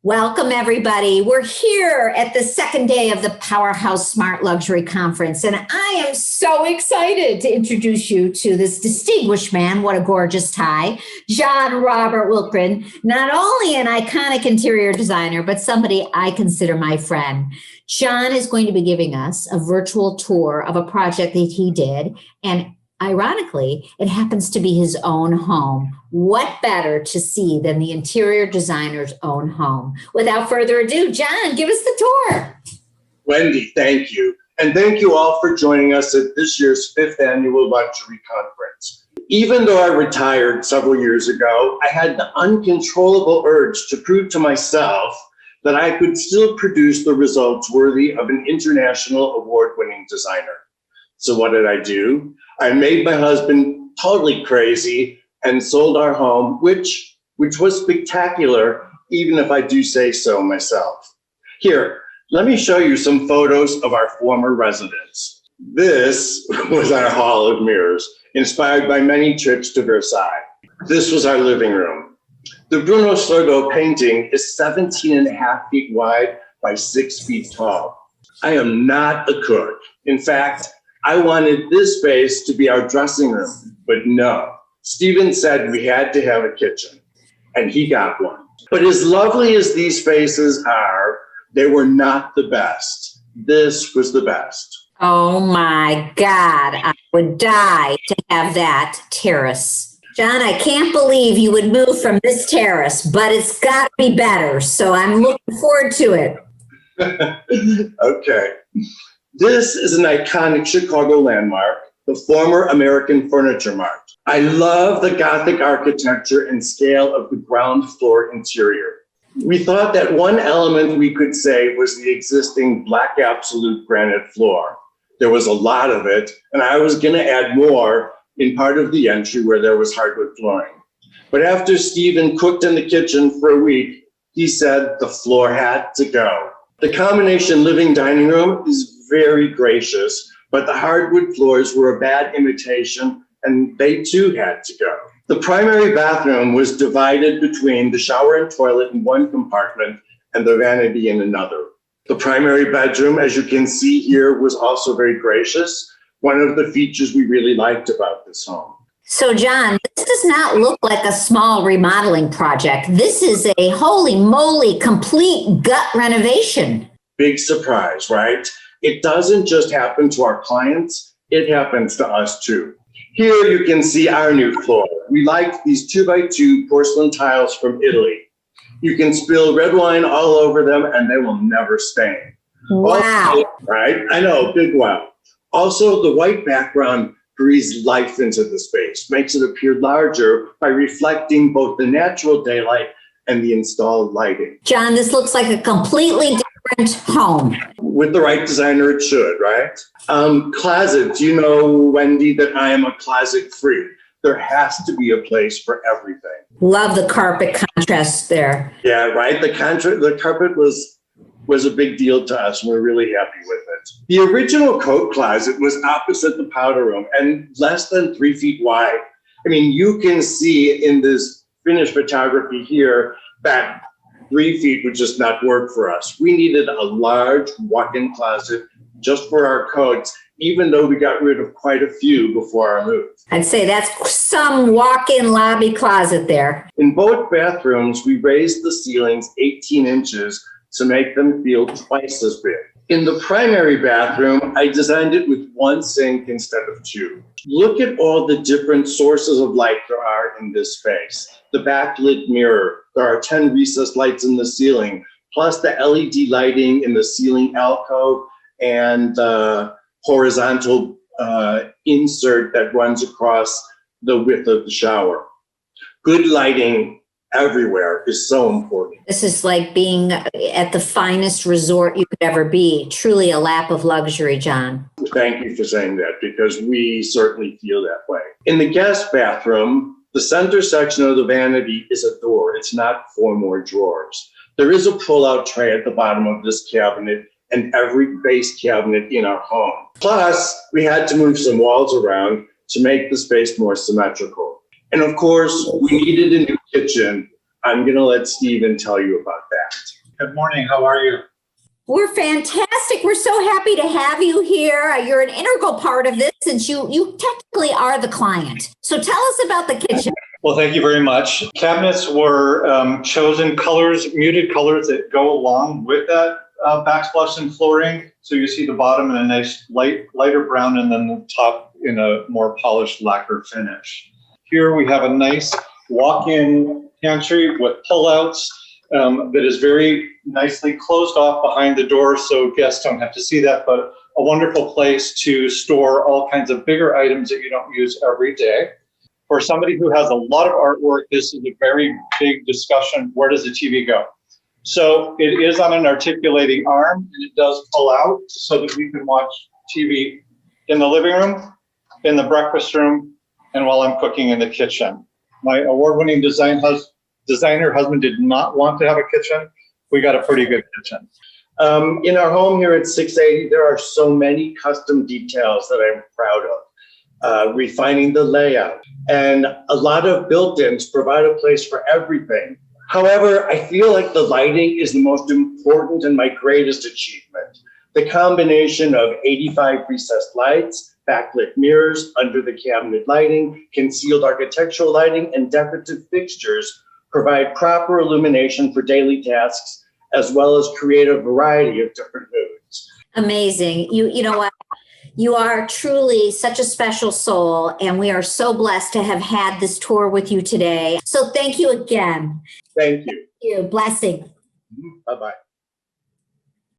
Welcome, everybody. We're here at the second day of the PowerHouse Smart Luxury Conference, and I am so excited to introduce you to this distinguished man. What a gorgeous tie. John Robert Wiltgen, not only an iconic interior designer, but somebody I consider my friend. John is going to be giving us a virtual tour of a project that he did, and ironically, it happens to be his own home. What better to see than the interior designer's own home? Without further ado, John, give us the tour. Wendy, thank you. And thank you all for joining us at this year's 5th Annual Luxury Conference. Even though I retired several years ago, I had the uncontrollable urge to prove to myself that I could still produce the results worthy of an international award-winning designer. So what did I do? I made my husband totally crazy and sold our home, which was spectacular, even if I do say so myself. Here, let me show you some photos of our former residence. This was our hall of mirrors, inspired by many trips to Versailles. This was our living room. The Bruno Slurgo painting is 17.5 feet wide by 6 feet tall. I am not a cook. In fact, I wanted this space to be our dressing room, but no. Steven said we had to have a kitchen, and he got one. But as lovely as these spaces are, they were not the best. This was the best. Oh my God, I would die to have that terrace. John, I can't believe you would move from this terrace, but it's got to be better, so I'm looking forward to it. Okay. This is an iconic Chicago landmark, the former American Furniture Mart. I love the Gothic architecture and scale of the ground floor interior. We thought that one element we could save was the existing black absolute granite floor. There was a lot of it, and I was going to add more in part of the entry where there was hardwood flooring. But after Steven cooked in the kitchen for a week, he said the floor had to go. The combination living dining room is very gracious, but the hardwood floors were a bad imitation, and they too had to go. The primary bathroom was divided between the shower and toilet in one compartment and the vanity in another. The primary bedroom, as you can see here, was also very gracious, one of the features we really liked about this home. So, John, this does not look like a small remodeling project. This is a holy moly complete gut renovation. Big surprise, right? It doesn't just happen to our clients, it happens to us too. Here you can see our new floor. We liked these 2x2 porcelain tiles from Italy. You can spill red wine all over them and they will never stain. Wow. Also, right? I know, big wow. Also, the white background breathes life into the space, makes it appear larger by reflecting both the natural daylight and the installed lighting. John, this looks like a completely different home. With the right designer, it should, right? Closets, you know, Wendy, that I am a closet freak. There has to be a place for everything. Love the carpet contrast there. Yeah, right. The carpet was a big deal to us, and we're really happy with it. The original coat closet was opposite the powder room and less than 3 feet wide. I mean, you can see in this finished photography here that 3 feet would just not work for us. We needed a large walk-in closet just for our coats, even though we got rid of quite a few before our move. I'd say that's some walk-in lobby closet there. In both bathrooms, we raised the ceilings 18 inches to make them feel twice as big. In the primary bathroom, I designed it with one sink instead of two. Look at all the different sources of light there are in this space. The backlit mirror, there are 10 recessed lights in the ceiling, plus the LED lighting in the ceiling alcove and the horizontal insert that runs across the width of the shower. Good lighting everywhere is so important. This is like being at the finest resort you could ever be. Truly a lap of luxury, John. Thank you for saying that, because we certainly feel that way. In the guest bathroom, the center section of the vanity is a door. It's not 4 more drawers. There is a pull-out tray at the bottom of this cabinet and every base cabinet in our home. Plus, we had to move some walls around to make the space more symmetrical. And of course, we needed a new kitchen. I'm going to let Steven tell you about that. Good morning. How are you? We're fantastic. We're so happy to have you here. You're an integral part of this since you technically are the client. So tell us about the kitchen. Well, thank you very much. Cabinets were chosen colors, muted colors that go along with that backsplash and flooring. So you see the bottom in a nice lighter brown and then the top in a more polished lacquer finish. Here we have a nice walk-in pantry with pullouts that is very nicely closed off behind the door so guests don't have to see that, but a wonderful place to store all kinds of bigger items that you don't use every day. For somebody who has a lot of artwork, this is a very big discussion. Where does the TV go? So it is on an articulating arm, and it does pull out so that we can watch TV in the living room, in the breakfast room, and while I'm cooking in the kitchen. My award-winning designer husband did not want to have a kitchen. We got a pretty good kitchen. In our home here at 680, there are so many custom details that I'm proud of. Refining the layout, and a lot of built-ins provide a place for everything. However, I feel like the lighting is the most important and my greatest achievement. The combination of 85 recessed lights, backlit mirrors, under the cabinet lighting, concealed architectural lighting, and decorative fixtures provide proper illumination for daily tasks, as well as create a variety of different moods. Amazing. You know what? You are truly such a special soul, and we are so blessed to have had this tour with you today. So thank you again. Thank you. Thank you. Blessing. Bye-bye.